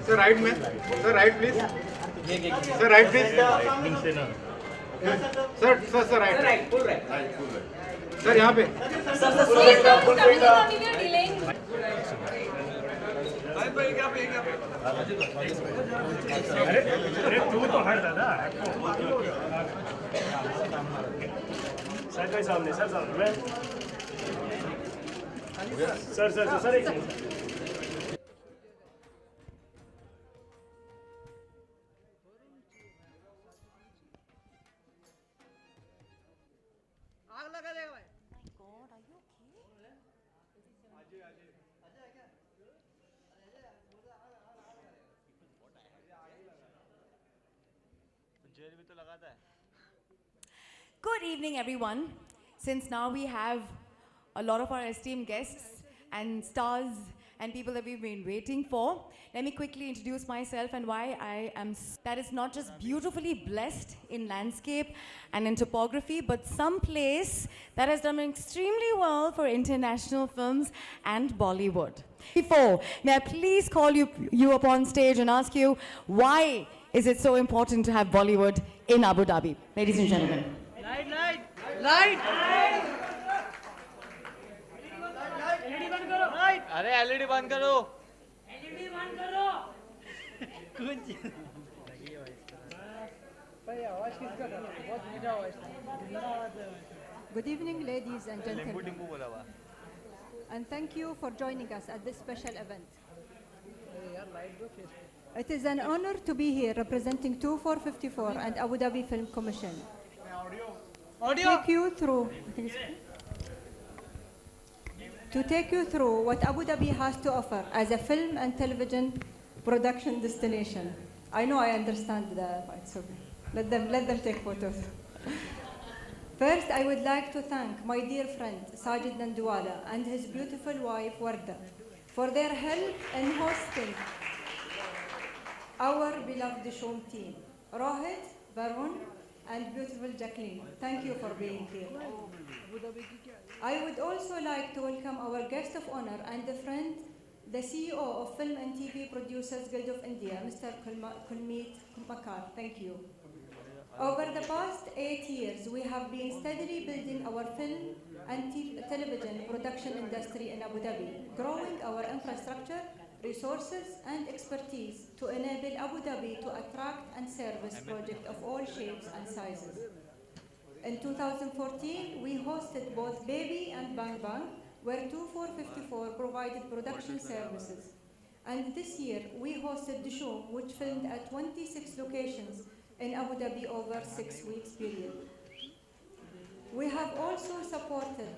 Sir, right में. Sir, right please. Sir, right please. Sir, right. Full right. Sir, यहाँ पे. अरे तू तो हट दादा सर के सामने सर सामने सर एक आग लगा देगा भाई। Good evening, everyone. Since now we have a lot of our esteemed guests and stars and people that we've been waiting for, let me quickly introduce myself and why I am. That is not just beautifully blessed in landscape and in topography, but some place that has done extremely well for international films and Bollywood. Before, may I please call you up on stage and ask you, why is it so important to have Bollywood in Abu Dhabi? Ladies and gentlemen. Light अरे LED बंद करो भाई आवाज किसका था बहुत मीठा आवाज था Good evening, ladies and gentlemen, and thank you for joining us at this special event. It is an honor to be here representing 2454 and Abu Dhabi Film Commission. To take you through what Abu Dhabi has to offer as a film and television production destination. I know I understand that. It's okay. Let them take photos. First, I would like to thank my dear friend Sajid Nandwala and his beautiful wife Warda for their help in hosting our beloved Shom team. Rohit, Varun, and beautiful Jacqueline, thank you for being here. I would also like to welcome our guest of honor and a friend, the CEO of Film and TV Producers Guild of India, Mr. Kulmeet Makar. Thank you. Over the past 8 years, we have been steadily building our film and television production industry in Abu Dhabi, growing our infrastructure, resources, and expertise to enable Abu Dhabi to attract and service projects of all shapes and sizes. In 2014, we hosted both Baby and Bang Bang, where 2454 provided production services. And this year, we hosted Dishoom, which filmed at 26 locations in Abu Dhabi over 6 weeks period. We have also supported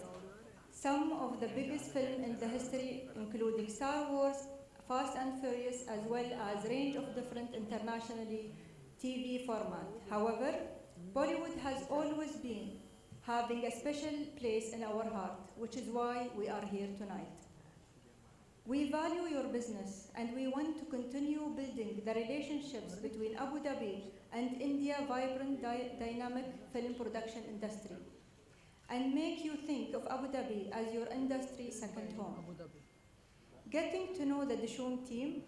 some of the biggest films in the history, including Star Wars, Fast and Furious, as well as a range of different internationally TV format. However, Bollywood has always been having a special place in our heart, which is why we are here tonight. We value your business and we want to continue building the relationships between Abu Dhabi and India's vibrant dynamic film production industry and make you think of Abu Dhabi as your industry second home. Getting to know the Dishoom team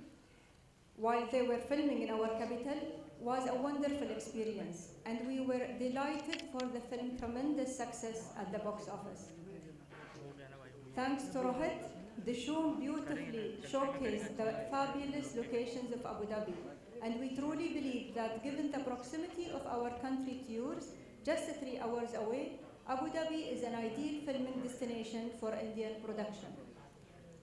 while they were filming in our capital was a wonderful experience, and we were delighted for the film's tremendous success at the box office. Thanks to Rohit, Dishoom beautifully showcased the fabulous locations of Abu Dhabi, and we truly believe that given the proximity of our country to yours, just 3 hours away, Abu Dhabi is an ideal filming destination for Indian production.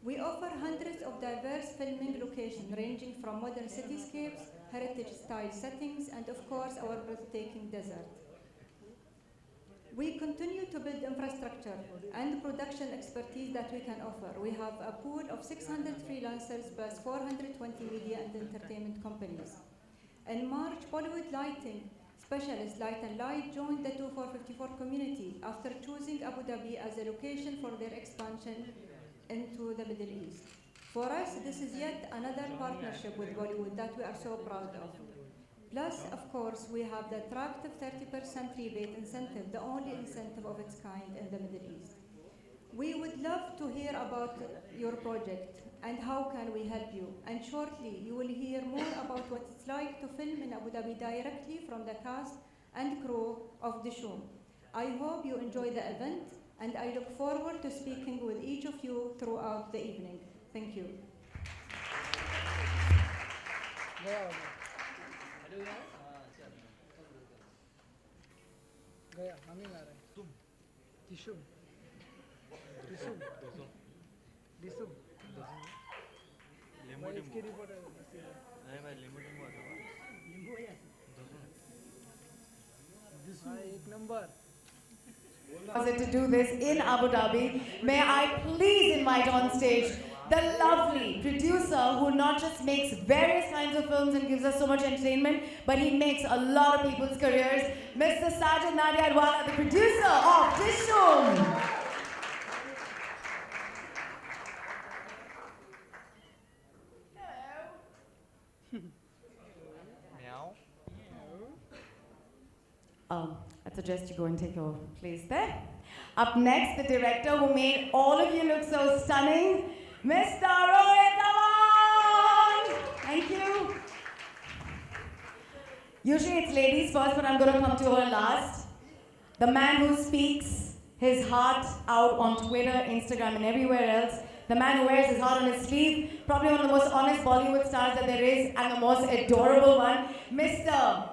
We offer hundreds of diverse filming locations ranging from modern cityscapes, heritage-style settings, and of course our breathtaking desert. We continue to build infrastructure and production expertise that we can offer. We have a pool of 600 freelancers plus 420 media and entertainment companies. In March, Bollywood lighting specialist Light and Light joined the 2454 community after choosing Abu Dhabi as a location for their expansion into the Middle East. For us, this is yet another partnership with Bollywood that we are so proud of. Plus, of course, we have the attractive 30% rebate incentive, the only incentive of its kind in the Middle East. We would love to hear about your project and how can we help you. And shortly, you will hear more about what it's like to film in Abu Dhabi directly from the cast and crew of Dishoom. I hope you enjoy the event, and I look forward to speaking with each of you throughout the evening. Thank you. गया हम ही गा रहे हैं तुम दिशुम दिशुम दिशुम भाई इसकी report है अरे भाई लिमिट हुआ था हाँ एक number To do this in Abu Dhabi, may I please invite on stage the lovely producer who not just makes various kinds of films and gives us so much entertainment, but he makes a lot of people's careers, Mr. Sajid Nadiadwala, the producer of Dishoom. Meow. I suggest you go and take your place there. Up next, the director who made all of you look so stunning, Mr. Rohit Dhawan. Thank you. Usually it's ladies first, but I'm going to come to her last. The man who speaks his heart out on Twitter, Instagram, and everywhere else. The man who wears his heart on his sleeve. Probably one of the most honest Bollywood stars that there is, and the most adorable one, Mr.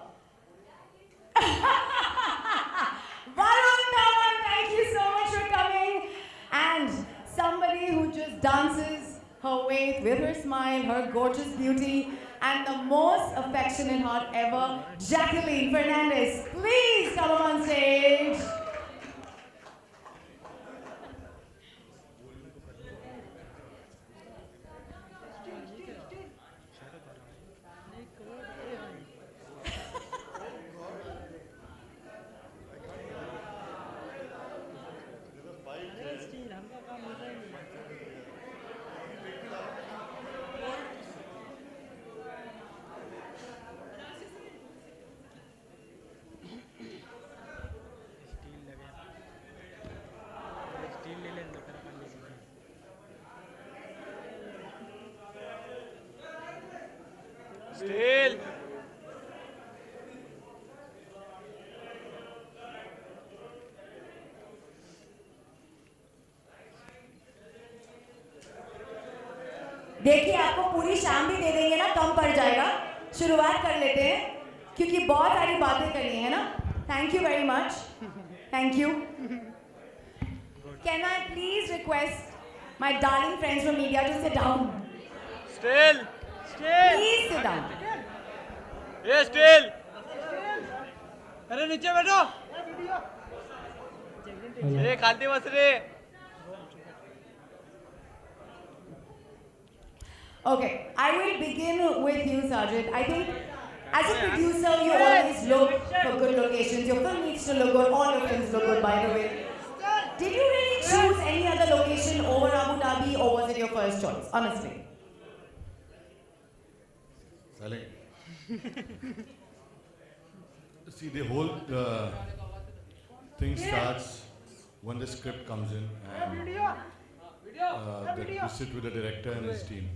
Varun Dhawan, thank you so much for coming. And somebody who just dances her way with her smile, her gorgeous beauty, and the most affectionate heart ever, Jacqueline Fernandez. Please come up on stage. Still. देखिए आपको पूरी शाम भी दे देंगे ना कम पड़ जाएगा शुरुआत कर लेते हैं क्योंकि बहुत सारी बातें करनी है ना thank you very much thank you can I please request my darling friends from media to sit down Still. Please sit down Yes, still. अरे नीचे बैठो ये खालती बस रे Okay, I will begin with you, Sajid. I think as a producer, you always look for good locations. Your film needs to look good. All your films look good, by the way. Did you really choose any other location over Abu Dhabi, or was it your first choice? Honestly. See, the whole thing starts when the script comes in and we sit with the director and his team.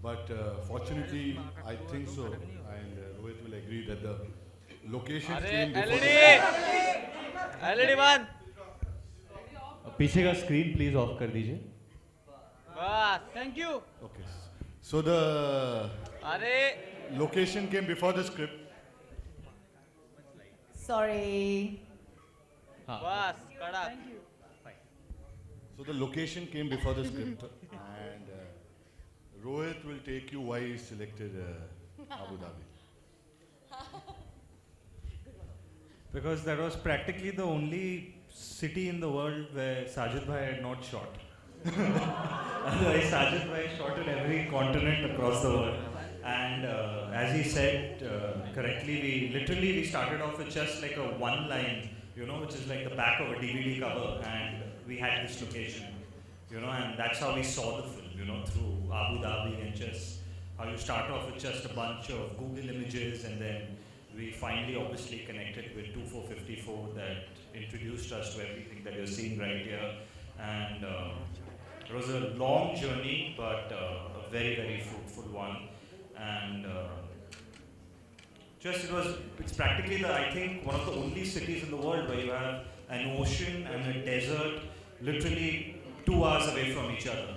But fortunately, I think so, and Rohit will agree that the location अरे came before LED LED बंद पीछे का screen please of कर दीजिए बस thank you Okay. So the अरे location came before the script. Sorry. बस कड़ा So the location came before the script, and Rohit will take you why he selected Abu Dhabi. because that was practically the only city in the world where Sajid bhai had not shot. Otherwise, Sajid bhai shot in every continent across the world. And as he said correctly, we started off with just like a one line, you know, which is like the back of a DVD cover, and we had this location, you know, and that's how we saw the film, you know, through Abu Dhabi, and just how you start off with just a bunch of Google images, and then we finally obviously connected with 2454 that introduced us to everything that you're seeing right here. And it was a long journey, but a very, very fruitful one. And it's practically I think one of the only cities in the world where you have an ocean and a desert literally 2 hours away from each other.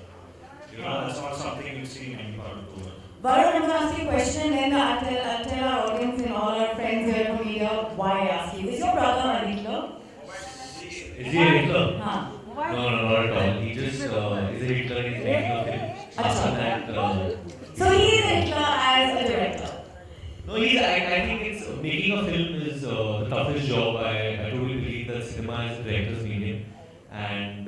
You know, that's not something you see in any part of the world. Varun, I'm going to ask you a question, then I'll tell our audience and all our friends here from media why I ask you. Is your brother a Hitler? Is he a Hitler? Huh. No, not at all. He just is a Hitler in his making of film. After that, so he is a Hitler as a director? no, I think it's making a film is the toughest job. I totally believe that cinema is a director's medium. And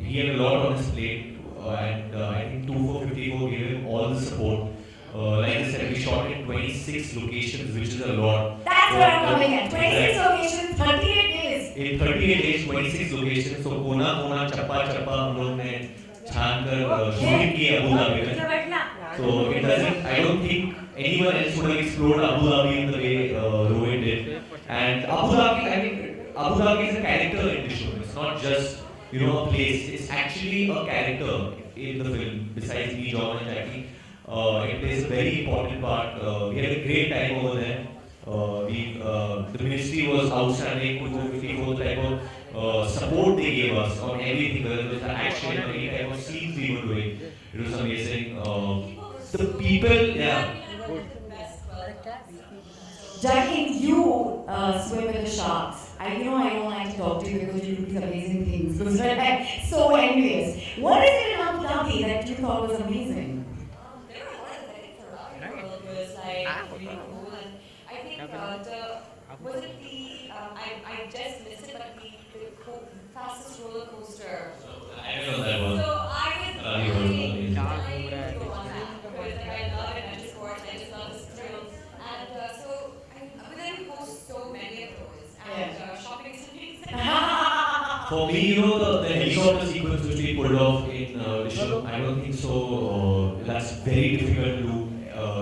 he had a lot on his plate. And I think 2454 gave him all the support. Like I said, we shot in 26 locations, which is a lot. That's where I'm coming at. 26 locations, 38 days. In 38 days, 26 locations. So कोना चप्पा हम लोग ने छान कर shooting की Abu Dhabi में. So it doesn't. I don't think anyone else would have explored Abu Dhabi in the way Rohit did. And Abu Dhabi is a character in the show. It's not just a place. It's actually a character in the film. Besides me, John and Jackie, it plays a very important part. We had a great time over there. The ministry was outstanding. 254 type of support they gave us on everything, whether it was the action or any type of scenes we were doing. It was amazing. The people, yeah. Jackie, you swim with the sharks. I don't like to talk to you because you do these amazing things. Because I'm so envious. What is it in Abu Dhabi that you thought was amazing? There were a lot of things around the world. It was like really cool, and I think was it the I just missed it, but the fastest roller coaster. I don't know that one. So I was really dying to go on that because I love adventure sports. I just love this thrill, and but then we post so many of those and shopping experiences. For me, the helicopter sequence which we pulled off in Dishnam, I don't think so. That's very difficult to do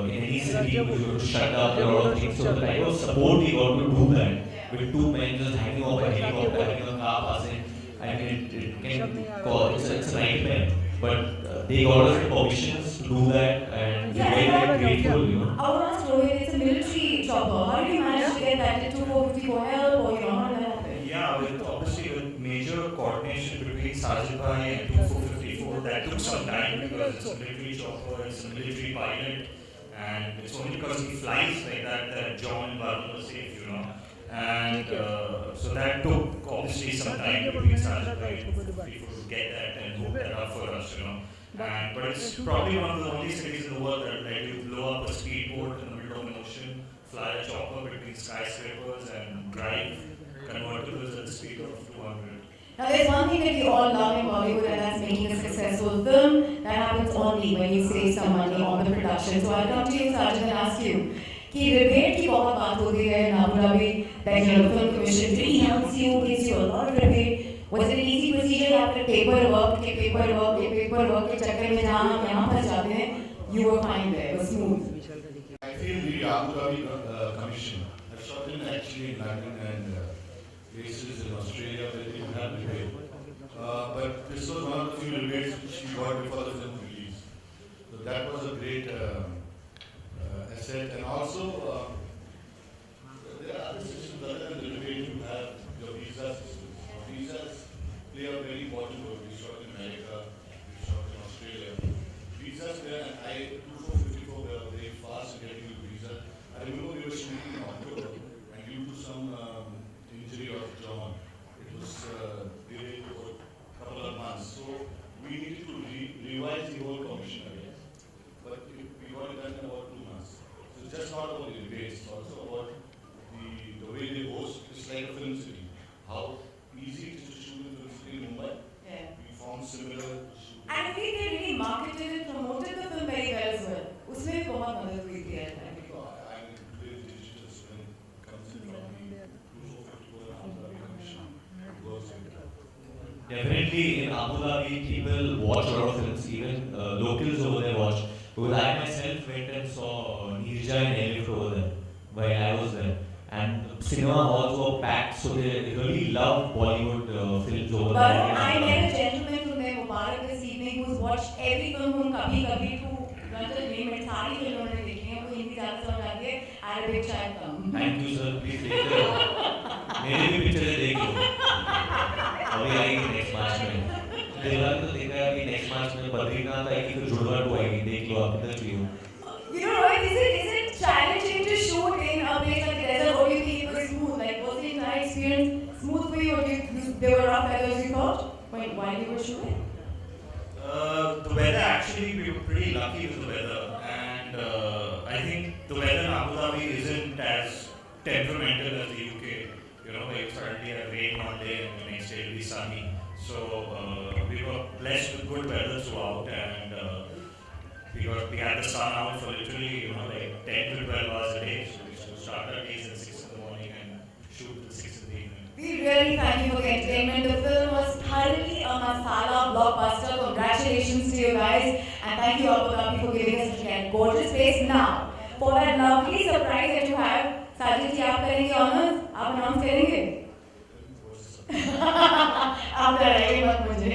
in any city because you have to shut up a lot of things. So the type of support we got to do that with two men just hanging off a helicopter, having a car passing, I mean, it can cause it's a nightmare. But they got us the permissions to do that, and we're very grateful. I want to ask Rohit, it's a military chopper. How did you manage to get that into 454 help or how did that happen? Yeah, obviously with major coordination between Sajid Bhai and 2454, that took some time because it's a military chopper, it's a military pilot, and it's only because he flies like that John and Varun were safe, And so that took obviously some time between Sajid Bhai and 2454 to get that and hook that up for us, But it's probably one of the only cities in the world that let you blow up a speedboat in the middle of an ocean, fly a chopper between skyscrapers and drive convertibles at the speed of 200. Now there's one thing that we all love in Bollywood, and that's making a successful film. That happens only when you save some money on the production. So I'll come to you, Sajid, and ask you, कि rebate की बहुत बात होती है in Abu Dhabi, that the film commission really helps you, gives you a lot of rebate. Was it an easy procedure after paperwork के चक्कर में जहाँ हम यहाँ फंस जाते हैं, you were fine there, it was smooth. I feel the Abu Dhabi Commission. I've shot in actually in London and places in Australia where they have debate. But this was one of the few debates which we got before the film release. So that was a great asset. And also, there are other systems other than the debate. You have your visa systems. Visas play a very important role. We shot in America, we shot in Australia. Visas there, and 2454 were very fast in getting a visa. I remember we were shooting in October, and due to some injury of John, it was delayed for a couple of months. So we needed to revise the whole commission again. But we got it done in about 2 months. So it's just not about the debates, it's also about the way they host. It's like a film city. How easy it is to shoot in film city in Mumbai. Yeah. We found similar. And I think they really marketed and promoted the film very well as well. उसमें भी बहुत मदद हुई थी I think. Digital spin comes in from the 2454 and Abu Dhabi Commission. It works in that. Definitely in Abu Dhabi, people watch a lot of films, even locals over there watch. Because I myself went and saw Neerja and Airlift over there. while I was there. And the cinema halls were packed, so they really love Bollywood films over But there. I met a gentleman from there, Mubarak, this evening, who's watched every film from Kabhi Kabhi to Ranjit name it. सारी फिल्मों ने देखी हैं, वो हिंदी ज़्यादा समझ आती है, Arabic शायद कम. Thank you sir, please take care. मेरी भी पिक्चरें देख लो. अभी आएगी नेक्स्ट मार्च में. दिलवार तो देखा है अभी नेक्स्ट मार्च में बद्रीनाथ आएगी तो जुड़वा 2 आएगी. देख लो आप इधर भी हो. You know, is it challenging to shoot in a place like the desert, or do you think it was smooth? Like, was the entire experience smooth for you, or there were rough edges you thought while you were shooting? The weather, actually, we were pretty lucky with the weather, and I think the weather in Abu Dhabi isn't as temperamental as the UK. You know, where you suddenly have rain one day and the next day it'll be sunny. So we were blessed with good weather throughout, and we had the sun out for literally, like 10 to 12 hours a day. So we used to start our days at 6 in the morning and shoot till 6 in the evening. We really thank you for the entertainment. The film was thoroughly a masala blockbuster. Congratulations to you guys, and thank you Abu Dhabi for giving us such a gorgeous space. Now, for that lovely surprise that you have, Sajid ji, आप करेंगे honors, आप announce करेंगे. आप डराइए मत मुझे.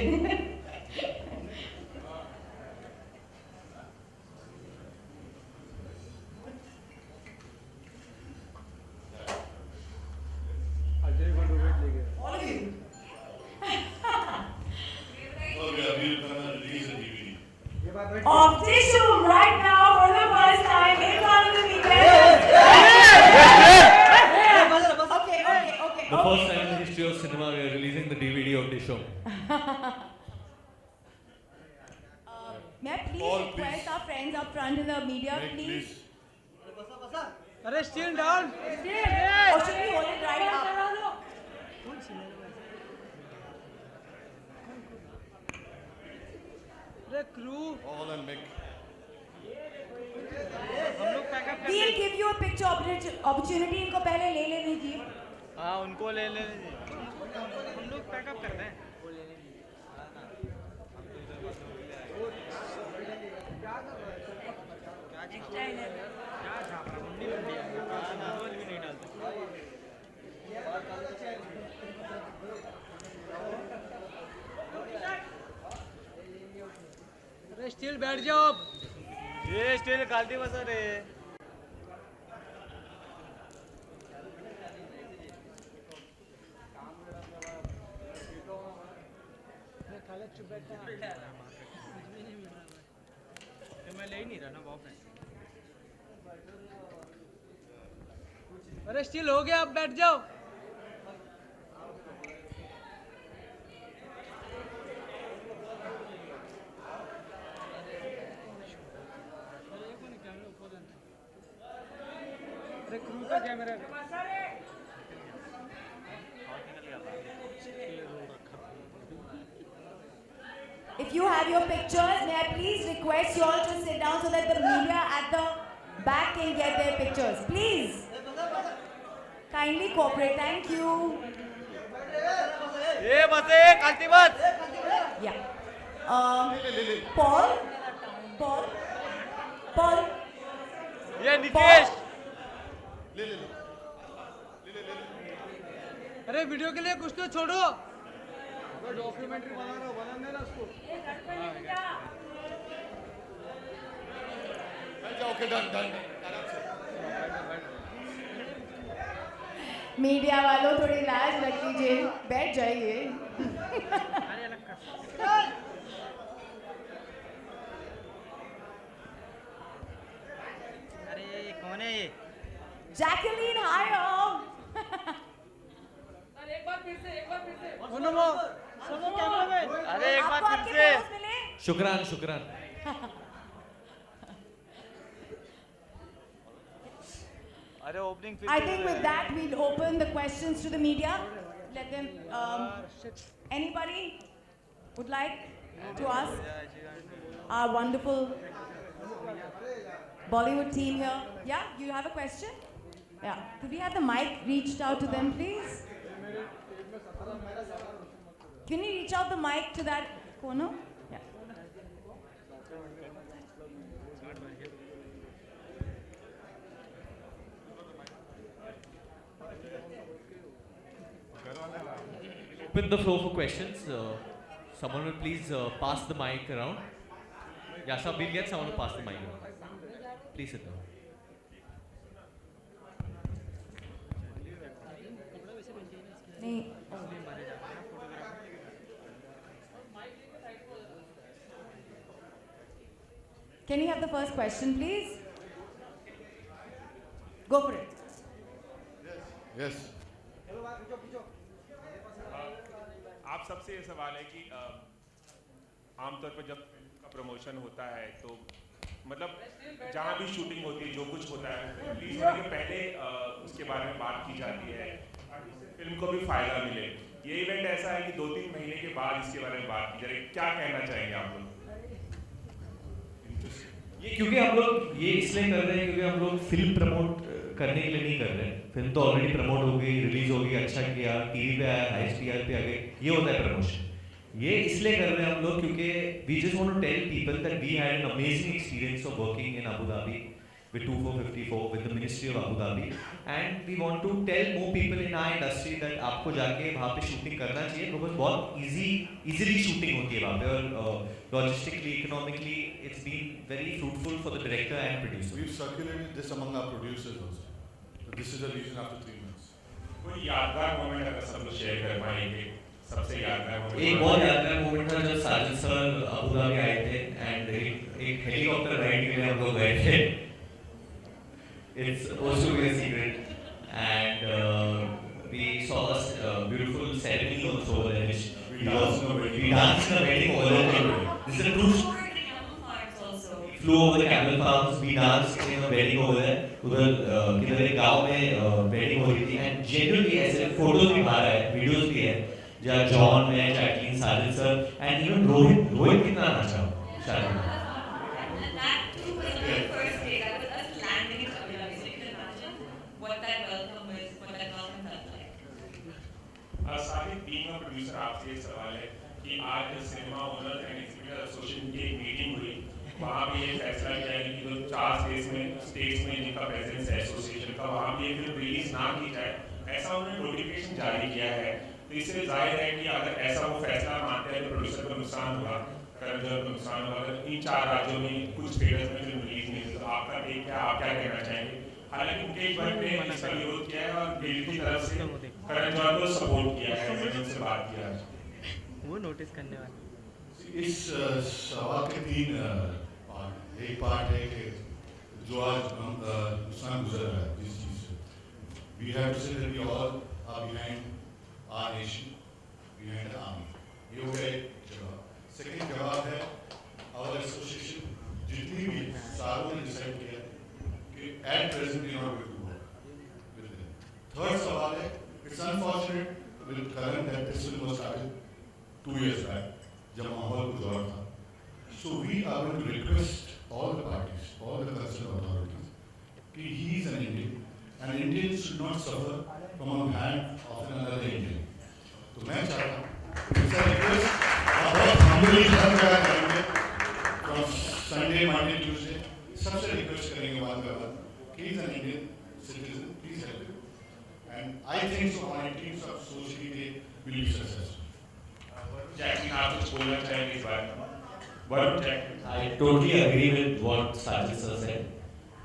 All of you. Of tissue right now for the first time in front of the media. Okay. The first time in the history of cinema we are releasing the DVD of this show. May I please request our friends up front in the media, please? अरे steel down. Or should we hold it right up? अरे crew. All and Mick. हम लोग pack up करते We'll give you a picture opportunity. इनको पहले ले लेने दीजिए. हाँ उनको ले ले. हम लोग पैकअप करते हैं. अरे स्टील बैठ जाओ. ये स्टील कालती बस रे. मैं ले ही नहीं रहा ना बाप ने. अरे स्टील हो गया, अब बैठ जाओ. अरे क्रू का camera. If you have your pictures, may I please request you all to sit down so that the media at the back can get their pictures. Please. Kindly cooperate. Thank you. ये बस है कालती बस. Yeah. Paul. ये निकेश. अरे video के लिए कुछ तो छोड़ो. डॉक्यूमेंट्री बना रहा हूँ, बनाने देना उसको. Okay, done. मीडिया वालों थोड़ी लाज रख लीजिए, बैठ जाइए. अरे ये कौन है ये? Jacqueline, hi all. एक बार फिर से. सुनो कैमरा में. अरे एक बार आपको फिर आपके से. दोस्त मिले? शुक्रान. अरे ओपनिंग फिर I think with that we'll open the questions to the media. Let them. Anybody would like to ask our wonderful Bollywood team here? Yeah, you have a question? Yeah. Could we have the mic reached out to them, please? Can you reach out the mic to that corner? Yeah. open the floor for questions. Someone will please pass the mic around. Yeah, so we'll get someone to pass the mic around. Please sit down. नहीं Can you have the first question, please? Go for it. Yes. आप सबसे ये सवाल है कि आमतौर पर जब फिल्म का प्रमोशन होता है तो मतलब जहाँ भी शूटिंग होती है जो कुछ होता है रिलीज होने के पहले उसके बारे में बात की जाती है फिल्म को भी फायदा मिले। ये इवेंट ऐसा है कि 2-3 महीने के बाद इसके बारे में बात की जा रही है, क्या कहना चाहेंगे आप लोग? ये क्योंकि हम लोग ये इसलिए कर रहे हैं क्योंकि हम लोग फिल्म प्रमोट करने के लिए नहीं कर रहे हैं। फिल्म तो ऑलरेडी प्रमोट हो गई, रिलीज हो गई, अच्छा किया, टीवी पे आया, हाईएस्ट टीआरपी पे आ गए, ये होता है प्रमोशन। ये इसलिए कर रहे हैं हम लोग क्योंकि we just want to tell people that we had an amazing experience of working in Abu Dhabi with 2454 with the Ministry of Abu Dhabi, and we want to tell more people in our industry that आपको जाके वहाँ पे shooting करना चाहिए because बहुत easily shooting होती है वहाँ पे और logistically, economically it's been very fruitful for the director and producer. We've circulated this among our producers also. So this is the reason after 3 months. कोई यादगार मोमेंट अगर सब लोग शेयर कर पाएंगे, सबसे यादगार मोमेंट? एक बहुत यादगार मोमेंट था जब साजिद सर अबू धाबी आए थे and एक हेलीकॉप्टर राइड के लिए हम लोग गए थे. It's supposed to be a secret, and we saw a beautiful ceremony also over there, which we danced in a wedding over there. This is a true story. We flew over the camel farms, we danced in a wedding over there. उधर किधर एक गांव में wedding हो रही थी, and genuinely ऐसे photos भी बाहर आए, videos भी है, जहाँ जॉन है, Jacqueline, Sajid sir, and even Rohit कितना नाचा शादी में. साहिद बीइंग अ प्रोड्यूसर आपसे ये सवाल है कि आज सिनेमा ओनर्स एंड एक्सहिबिटर एसोसिएशन की एक मीटिंग हुई, वहाँ भी ये फैसला किया गया कि जो 4 स्टेट्स में जिनका प्रेजेंस है एसोसिएशन का वहाँ भी ये फिल्म रिलीज ना की जाए, ऐसा उन्होंने नोटिफिकेशन जारी किया है। तो इससे जाहिर है कि अगर ऐसा वो फैसला मानते हैं तो प्रोड्यूसर को नुकसान होगा, करण जौहर को नुकसान होगा। अगर इन 4 राज्यों में कुछ थिएटर्स में फिल्म रिलीज नहीं हुई तो आपका टेक क्या, आप क्या कहना चाहेंगे? हालांकि मुकेश भट्ट ने इसका विरोध किया है और गिल्ड की तरफ से करण जौहर को सपोर्ट किया है, मैंने उनसे बात किया वो नोटिस करने वाले। इस सवाल के 3 पार्ट, एक पार्ट है कि जो आज नुकसान गुजर रहा है जिस चीज़ से, we have to say that we all are behind our nation, behind the army. ये हो गया एक जवाब। सेकंड जवाब है our association जितनी भी सारों ने डिसाइड किया कि at present we are not going to work with them. Third सवाल है, it's unfortunate with Karan that this film was started 2 years back जब माहौल कुछ और था. So we are going to request all the parties, all the concerned authorities कि he is an Indian and Indians should not suffer from a hand of another Indian. तो मैं चाहता हूँ इसका रिक्वेस्ट आप बहुत humbly हर जगह करेंगे from Sunday, Monday, Tuesday सबसे रिक्वेस्ट करेंगे बाद में कि he is an Indian citizen, please help him. And I think so my teams of socially they will be successful. Jacqueline आप कुछ बोलना चाहेंगे इस बारे में? What Jacqueline? I totally agree with what Sajid sir said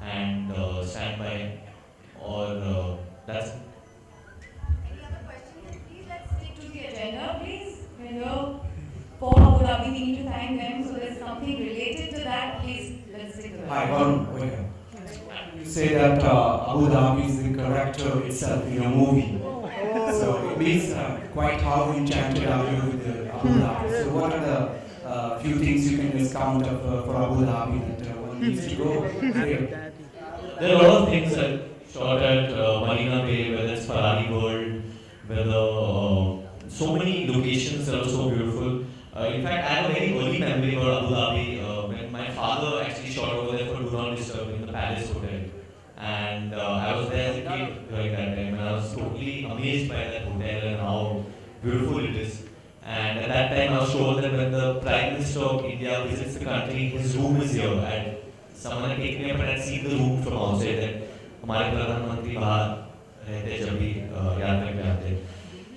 and stand by him. Or that's. Any other questions? Please let's stick to the agenda, please. We're here for Abu Dhabi. We need to thank them. So there's something related to that. Please let's stick to that. Hi, welcome. You say that Abu Dhabi is the character itself in your movie. So it means quite how enchanted are you with Abu Dhabi. So what are the few things you can discount for Abu Dhabi that one needs to go there? There are a lot of things that shot at Marina Bay, whether it's Ferrari World, whether so many locations that are so beautiful. In fact, I have a very early memory about Abu Dhabi when my father actually shot over there for Do Not Disturb in the Palace Hotel. And I was there as a kid during that time and I was totally amazed by that hotel and how beautiful it is. And at that time I was sure that when the Prime Minister of India visits the country, his room is here. And someone had taken me up and had seen the room from outside that हमारे प्रधानमंत्री बाहर रहते जब भी यात्रा पे आते.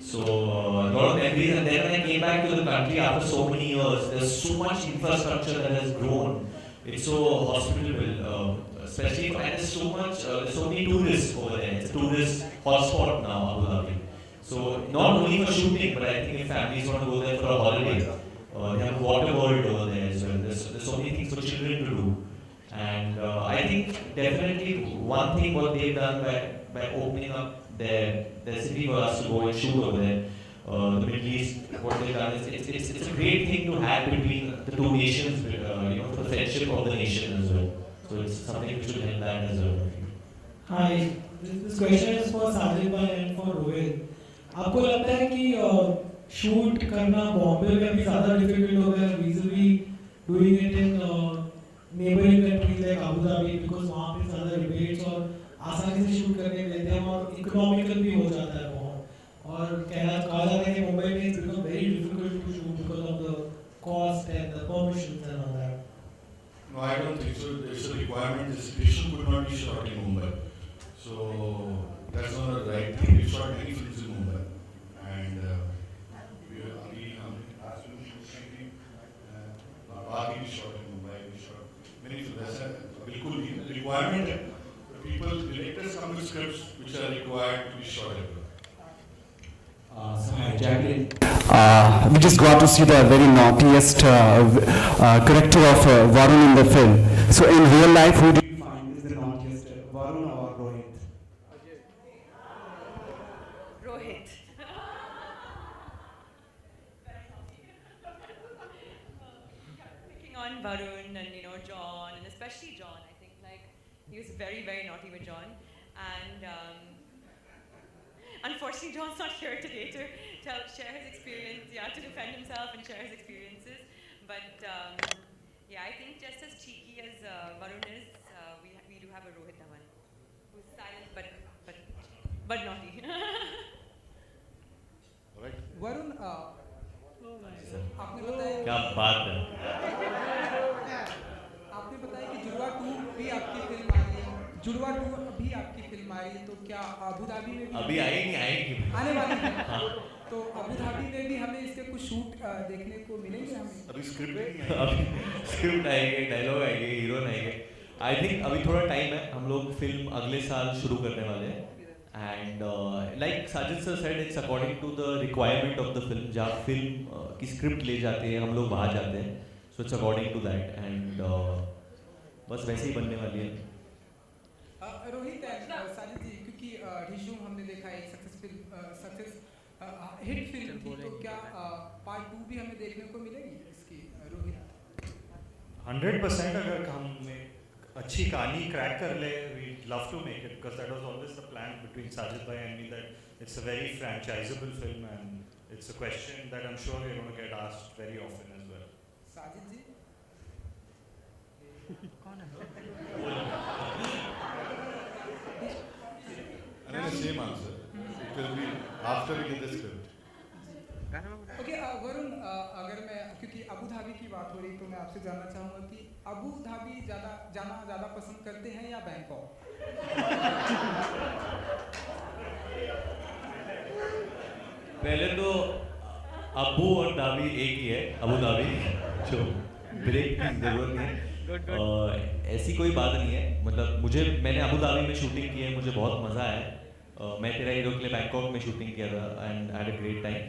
So a lot of memories. And then when I came back to the country after so many years, there's so much infrastructure that has grown. It's so hospitable, especially and there's so much, there's so many tourists over there. It's a tourist hotspot now, Abu Dhabi. So not only for shooting, but I think if families want to go there for a holiday, they have a water world over there as well. There's so many things for children to do. And I think definitely one thing what they've done by opening up their city for us to go and shoot over there, the Middle East, what they've done is it's a great thing to have between the two nations, for the friendship of the nation as well. So it's something we should help that as well. Hi, this question is for Sajid bhai and for Rohit. आपको लगता है कि shoot करना बॉम्बे में भी ज़्यादा difficult हो गया vis-a-vis doing it in neighboring countries like Abu Dhabi because वहाँ पे ज़्यादा debates और आसानी से शूट करने देते हैं और इकोनॉमिकल भी हो जाता है बहुत और कहा जाता है कि मुंबई में it's become very difficult to shoot because of the cost and the permissions and all that. No, I don't think so. There's a requirement. The situation could not be shot in Mumbai. So that's not the right thing. We shot many films in Mumbai. And we last film shooting we shot in Mumbai. We shot many films. That's a the requirement. People, directors come with scripts which are required to be shot everywhere. So hi, Jacqueline. We just got to see the very naughtiest character of Varun in the film. So in real life, who do you find is the naughtiest, Varun or Rohit? Rohit. Picking on Varun and John, and especially John, I think he was very, very naughty with John. And unfortunately, John's not here today to share his experience, to defend himself and share his experiences. But I think just as cheeky as Varun is, we do have a Rohit Dhawan, who's silent but naughty. Right. Varun, आपने बताया क्या बात है आपने बताया कि जुड़वा 2 भी आपकी फिल्म आ रही है जुड़वा 2 अभी आपकी फिल्म आ रही है तो क्या अबू धाबी में भी अभी आएगी आने वाली है तो अबू धाबी में भी हमें इसके कुछ शूट देखने को मिलेंगे हमें अभी स्क्रिप्ट आएंगे डायलॉग आएंगे हीरो आएंगे आई थिंक अभी थोड़ा टाइम है हम लोग फिल्म अगले साल शुरू करने वाले हैं and like Sajid sir said it's according to the requirement of the film जहाँ फिल्म की स्क्रिप्ट ले जाते हैं हम लोग वहाँ जाते हैं so it's according to that and बस वैसे ही बनने वाली है रोहित साजिद जी क्योंकि रिज्यूम हमने देखा एक सक्सेस हिट फिल्म थी तो क्या पार्ट 2 भी हमें देखने को मिलेगी इसकी रोहित 100% अगर हम अच्छी कहानी क्रैक कर ले we'd love to make it because that was always the plan between Sajid bhai and me that it's a very franchisable film and it's a question that I'm sure we're going to get asked very often as well. Sajid जी कौन And the same answer. It will be after we get the script. Okay Varun अगर मैं क्योंकि Abu Dhabi की बात हो रही तो मैं आपसे जानना चाहूँगा कि अबू धाबी जाना ज़्यादा पसंद करते हैं या बैंकॉक पहले तो अबू और धाबी एक ही है अबू धाबी जो ब्रेक की जरूरत नहीं ऐसी कोई बात नहीं है मतलब मैंने अबू धाबी में शूटिंग की है मुझे बहुत मज़ा आया मैं तेरा हीरो के लिए बैंकॉक में शूटिंग किया था and had a great time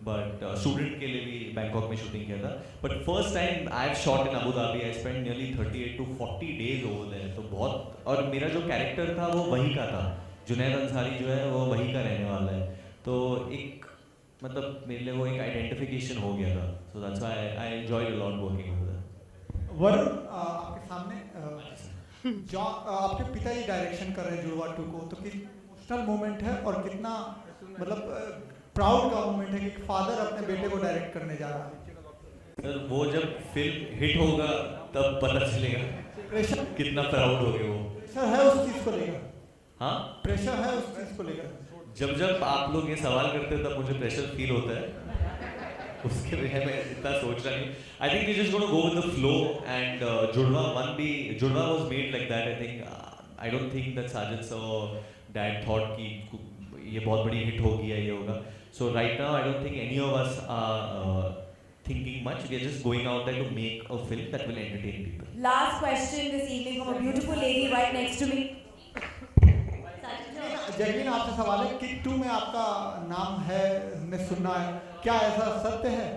but student के लिए भी बैंकॉक में शूटिंग किया था but first time I have shot in Abu Dhabi I spend nearly 38 to 40 days over there तो बहुत और मेरा जो कैरेक्टर था वो वहीं का था जुनैद अंसारी जो है वो वहीं का रहने वाला है तो एक मतलब मेरे लिए वो एक आइडेंटिफिकेशन हो गया था so that's why I enjoyed a lot working over there Varun आपके सामने जो आपके पिताजी डायरेक्शन कर रहे हैं जुड़वा 2 को तो कितना इमोशनल मोमेंट है और कितना मतलब प्राउड का मोमेंट है कि फादर अपने बेटे को डायरेक्ट करने जा रहा है सर वो जब फिल्म हिट होगा तब पता चलेगा प्रेशर कितना प्राउड हो गए वो प्रेशर है उस चीज को लेकर हाँ प्रेशर है उस चीज को लेकर जब आप लोग ये सवाल करते हैं तब मुझे प्रेशर फील होता है उसके लिए मैं इतना सोच रहा नहीं I think we just gonna go with the flow and Judwaa was made like that I think I don't think that Sajid sir dad thought कि ये बहुत बड़ी हिट होगी या ये होगा So right now, I don't think any of us are thinking much. We are just going out there to make a film that will entertain people. Last question this evening from a beautiful lady right next to me. Jacqueline आपसे सवाल है, kick 2 में आपका नाम है, हमने सुना है, क्या ऐसा सत्य है?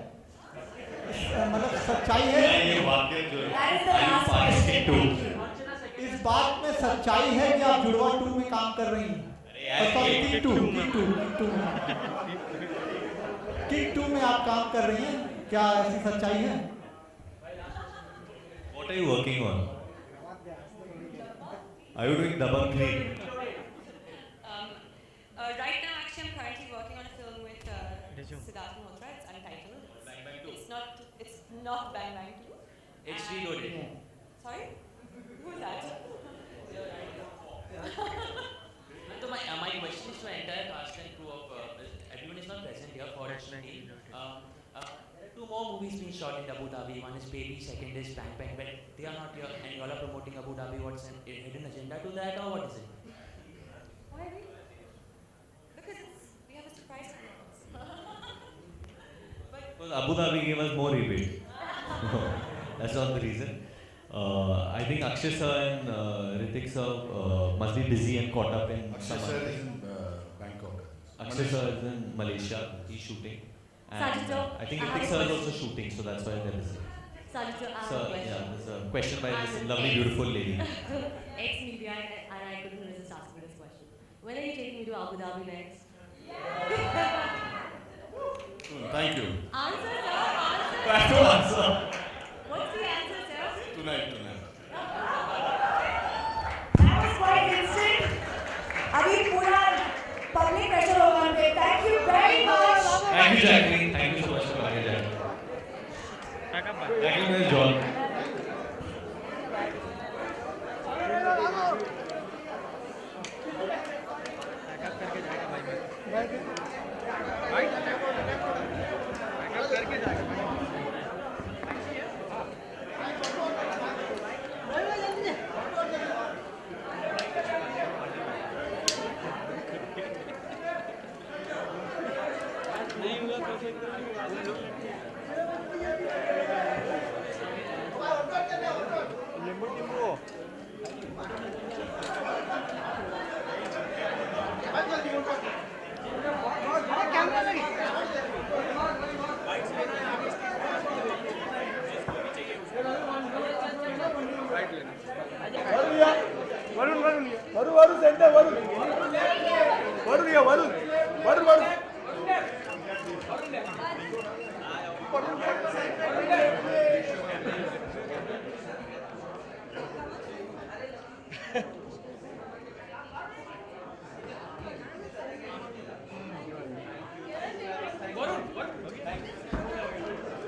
मतलब सच्चाई है? ये वाक्य जो है, इस बात में सच्चाई है कि आप जुड़वा 2 में काम कर रही हैं? किक 2 में आप काम कर रही हैं, क्या ऐसी सच्चाई है? What are you working on? Are you doing Dabangg 3? Right now, actually, I'm currently working on a film with Siddharth Malhotra. It's untitled. Bang Bang 2. It's not Bang Bang 2. It's reloaded. Sorry? Who is that? So my question is to entire cast and crew of everyone is not present here fortunately. 2 more movies being shot in Abu Dhabi. One is Baby, second is Bang Bang. But they are not here, and you all are promoting Abu Dhabi. What's a hidden agenda to that, or what is it? Why we? Because we have a surprise for Well, Abu Dhabi gave us more rebate. That's not the reason. I think Akshay sir and Hrithik sir must be busy and caught up in Akshay sir is in Bangkok. Akshay sir is in Malaysia. He's shooting. And I think Hrithik sir is also shooting, so that's why they're busy. Sir, yeah, there's a question by this lovely, beautiful lady. Ex-media, and I couldn't resist asking this question. When are you taking me to Abu Dhabi next? Thank you. Answer, sir. Answer. I have to answer. What's the answer, sir? Tonight. That was quite instant. अभी पूरा public pressure होगा हम पे. Thank you very much. Thank you, Jacqueline. Thank you so much for coming, Jacqueline. Jacqueline is John. Varun centre Varun Varun